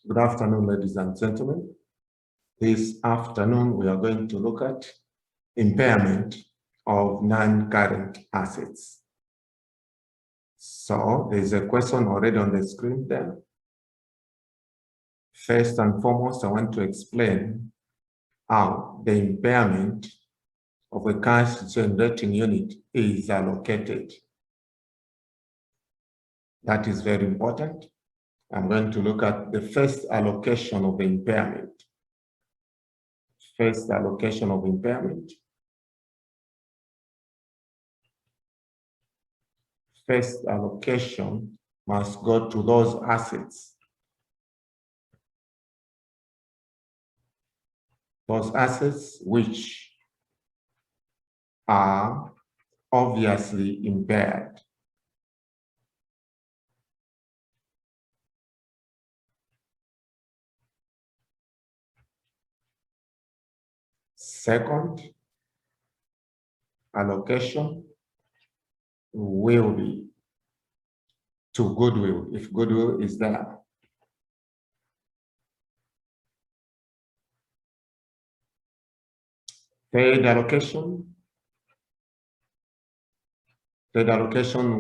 Good afternoon, ladies and gentlemen. This afternoon, we are going to look at impairment of non-current assets. So there's a question already on the screen there. First and foremost, I want to explain how the impairment of a cash generating unit is allocated. That is very important. I'm going to look at the first allocation of the impairment. First allocation of impairment. First allocation must go to those assets. Those assets which are obviously impaired. Second allocation will be to goodwill, if goodwill is there. Third allocation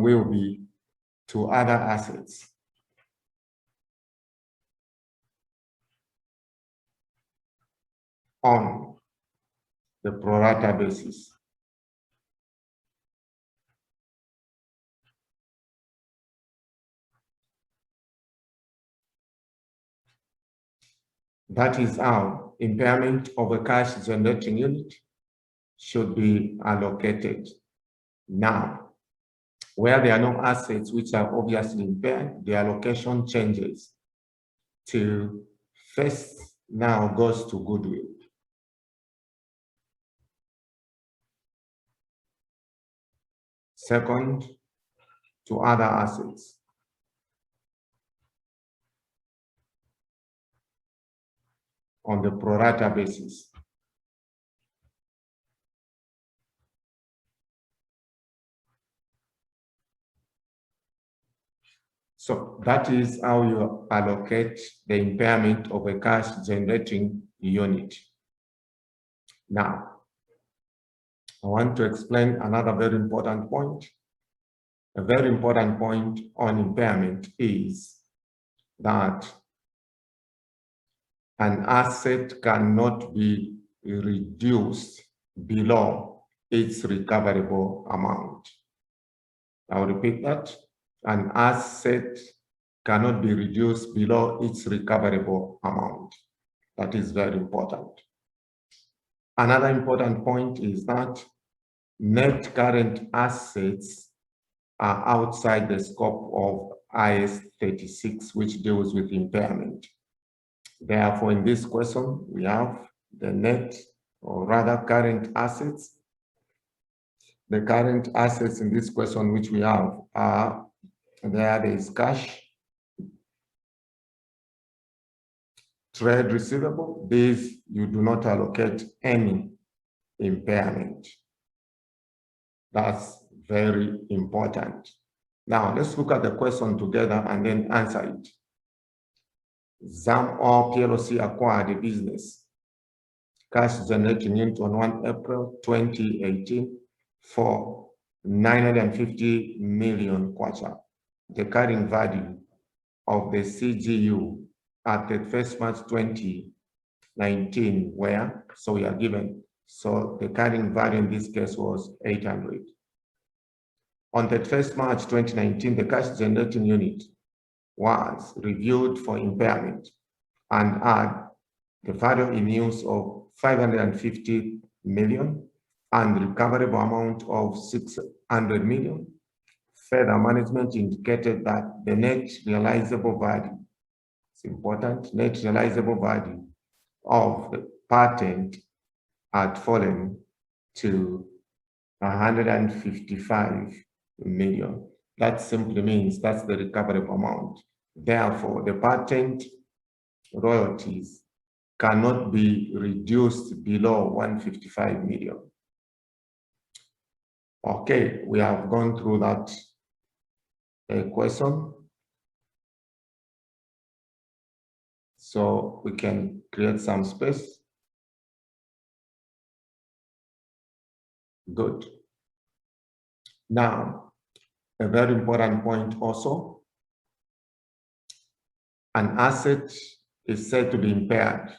will be to other assets. On the pro rata basis. That is how impairment of a cash generating unit should be allocated. Now, where there are no assets which are obviously impaired, the allocation changes to first now goes to goodwill. Second, to other assets. On the pro rata basis. So that is how you allocate the impairment of a cash generating unit. Now, I want to explain another very important point. A very important point on impairment is that an asset cannot be reduced below its recoverable amount. I'll repeat that. An asset cannot be reduced below its recoverable amount. That is very important. Another important point is that net current assets are outside the scope of IS 36, which deals with impairment. Therefore, in this question, we have the net, or rather current assets. The current assets in this question which we have are, there is cash, trade receivable. These you do not allocate any impairment. That's very important. Now, let's look at the question together and then answer it. ZAM or PLC acquired a business, cash generating unit on 1 April 2018 for 950 million kwacha. The carrying value of the CGU at the 1st March 2019 where, so we are given, so the carrying value in this case was 800. On the 1st March 2019, the cash generating unit was reviewed for impairment and had the value in use of 550 million and recoverable amount of 600 million. Further, management indicated that the net realizable value, it's important, net realizable value of the patent had fallen to 155 million. That simply means that's the recoverable amount. Therefore, the patent royalties cannot be reduced below 155 million. Okay, we have gone through that question. So we can create some space. Good. Now, a very important point also, an asset is said to be impaired.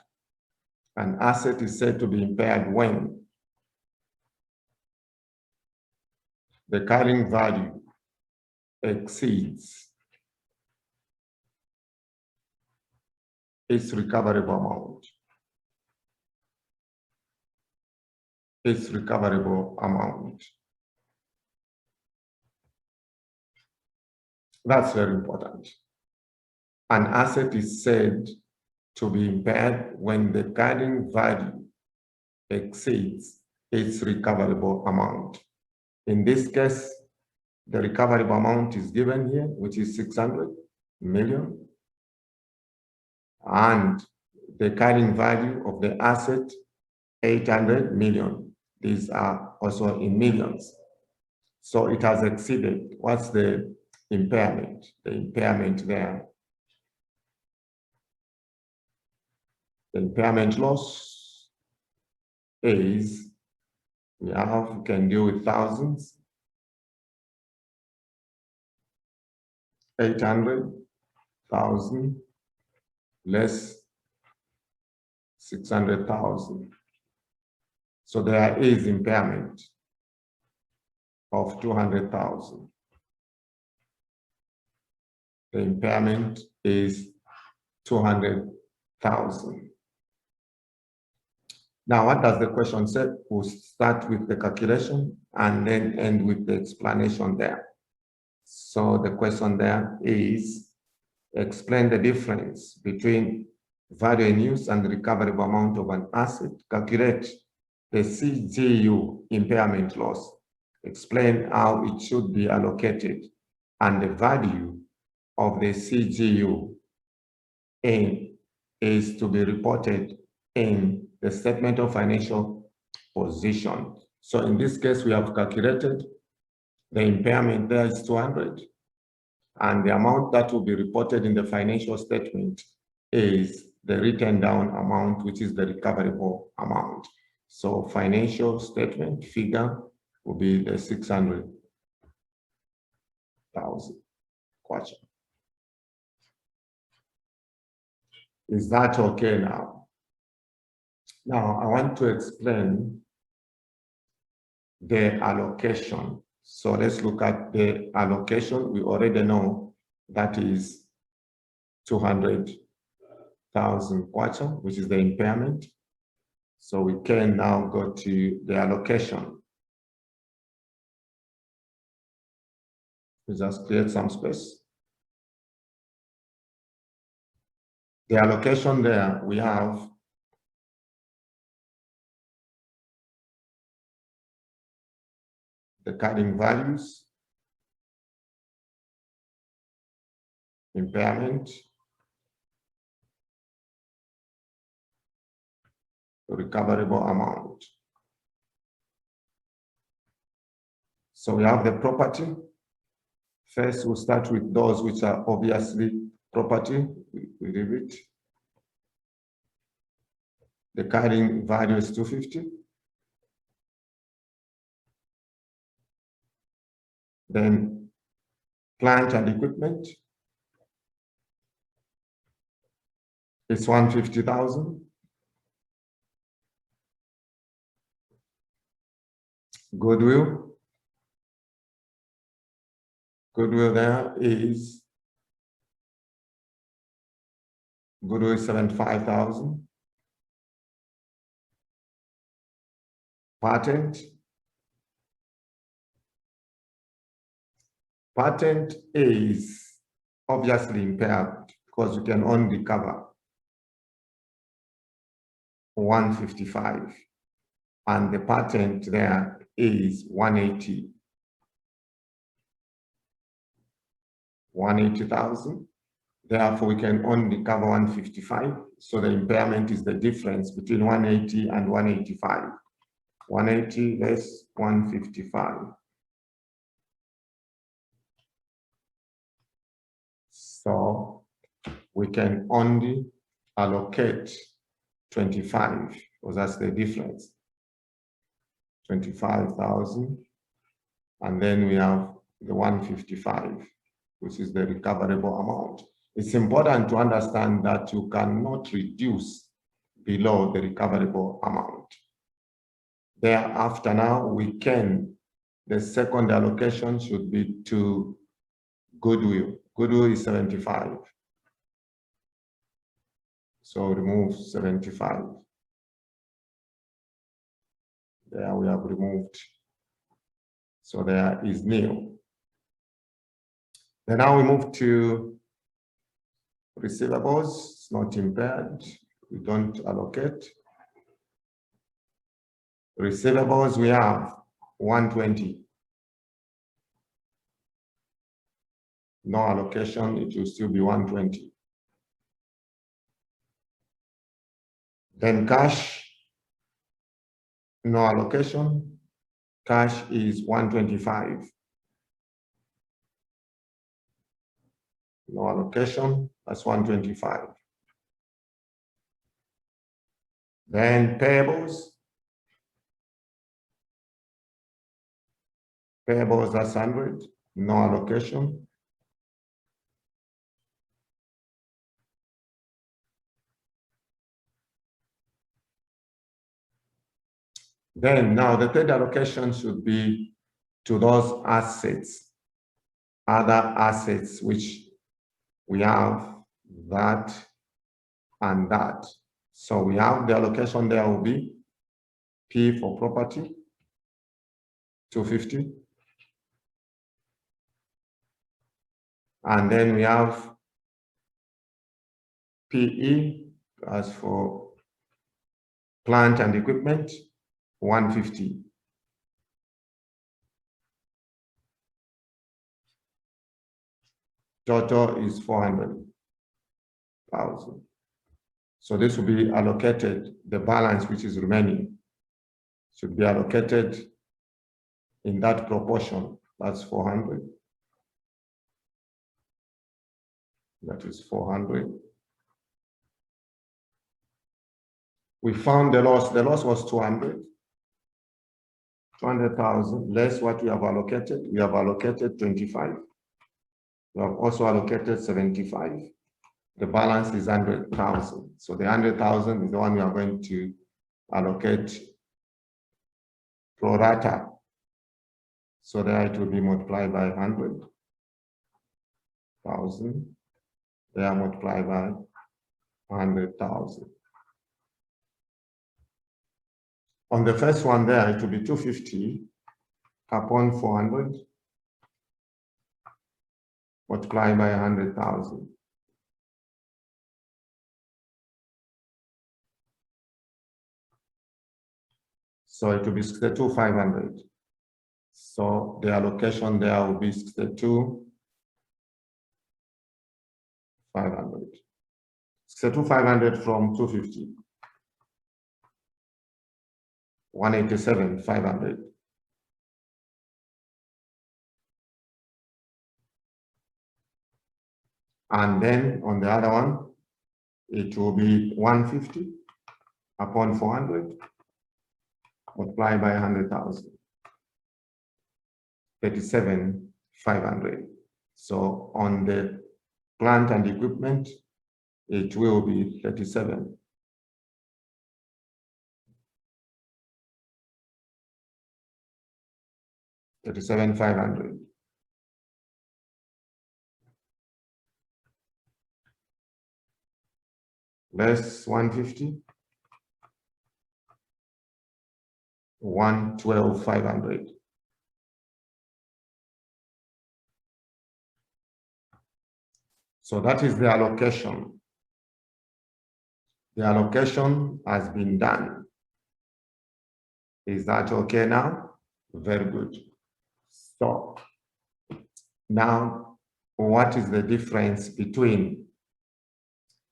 An asset is said to be impaired when the carrying value exceeds its recoverable amount. Its recoverable amount. That's very important. An asset is said to be impaired when the carrying value exceeds its recoverable amount. In this case, the recoverable amount is given here, which is 600 million. And the carrying value of the asset, 800 million. These are also in millions. So it has exceeded. What's the impairment? The impairment there. The impairment loss is, we can deal with thousands, 800,000 less 600,000. So there is impairment of 200,000. The impairment is 200,000. Now, what does the question say? We'll start with the calculation and then end with the explanation there. So the question there is, explain the difference between value in use and the recoverable amount of an asset. Calculate the CGU impairment loss. Explain how it should be allocated and the value of the CGU is to be reported in the statement of financial position. So in this case, we have calculated the impairment there is 200, and the amount that will be reported in the financial statement is the written down amount, which is the recoverable amount. So financial statement figure will be the 600,000 kwacha. Is that okay now? Now I want to explain the allocation. So let's look at the allocation. We already know that is 200,000 kwacha, which is the impairment. So we can now go to the allocation. We just create some space. The allocation there, we have the carrying values, impairment, recoverable amount. So we have the property. First, we'll start with those which are obviously property. We leave it. The carrying value is 250. Then plant and equipment is 150,000. Goodwill there is 75,000. Patent is obviously impaired because you can only cover 155, and the patent there is 180,000. Therefore, we can only cover 155. So the impairment is the difference between 180 and 185. 180 less 155. So we can only allocate 25, because that's the difference. 25,000. And then we have the 155, which is the recoverable amount. It's important to understand that you cannot reduce below the recoverable amount. Thereafter, now we can, the second allocation should be to goodwill. Goodwill is 75. So remove 75. There we have removed. So there is nil. Then now we move to receivables. It's not impaired. We don't allocate. Receivables, we have 120. No allocation, it will still be 120. Then cash, no allocation. Cash is 125. No allocation, that's 125. Then payables. Payables, that's 100. No allocation. Then now the third allocation should be to those assets, other assets, which we have that and that. So we have the allocation there will be P for property, 250. And then we have PE as for plant and equipment, 150. Total is 400,000. So this will be allocated, the balance which is remaining should be allocated in that proportion. That's 400. That is 400. We found the loss. The loss was 200. 200,000 less what we have allocated. We have allocated 25. We have also allocated 75. The balance is 100,000. So the 100,000 is the one we are going to allocate pro rata. So there it will be multiplied by 100,000. They are multiplied by 100,000. On the first one there, it will be 250 upon 400 multiplied by 100,000. So it will be 62,500. So the allocation there will be 62,500. 62,500 from 250. 187,500. And then on the other one, it will be 150 upon 400 multiplied by 100,000. 37,500. So on the plant and equipment, it will be 37. 37,500. Less 150. 112,500. So that is the allocation. The allocation has been done. Is that okay now? Very good. So now, what is the difference between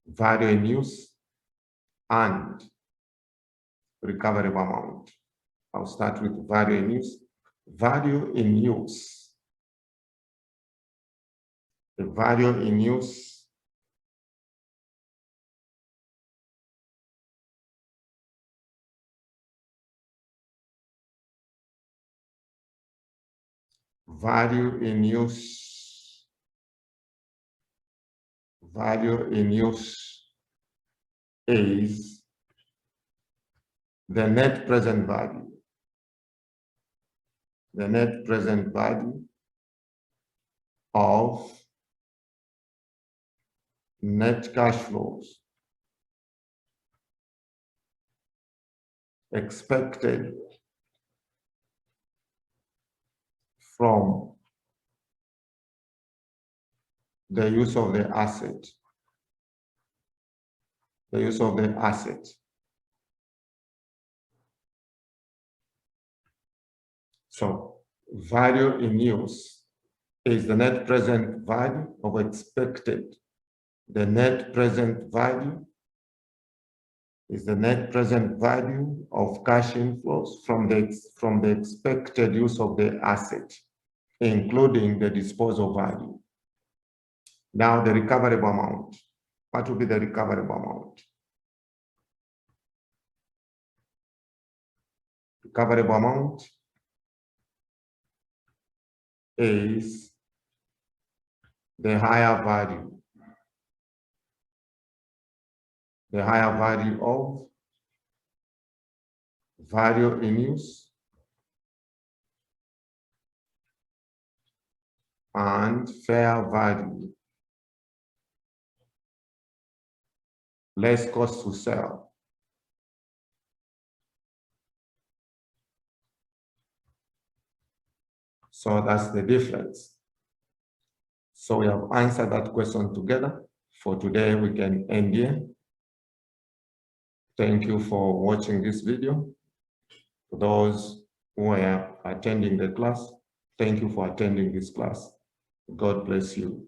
value in use and recoverable amount? I'll start with value in use. Value in use. The value in use value in use is the net present value. The net present value of net cash flows expected from the use of the asset. The use of the asset. So value in use is the net present value of expected. The net present value is the net present value of cash inflows from the expected use of the asset, including the disposal value. Now the recoverable amount. What will be the recoverable amount? Recoverable amount is the higher value. The higher value of value in use and fair value less cost to sell. So that's the difference. So we have answered that question together. For today, we can end here. Thank you for watching this video. For those who are attending the class, thank you for attending this class. God bless you.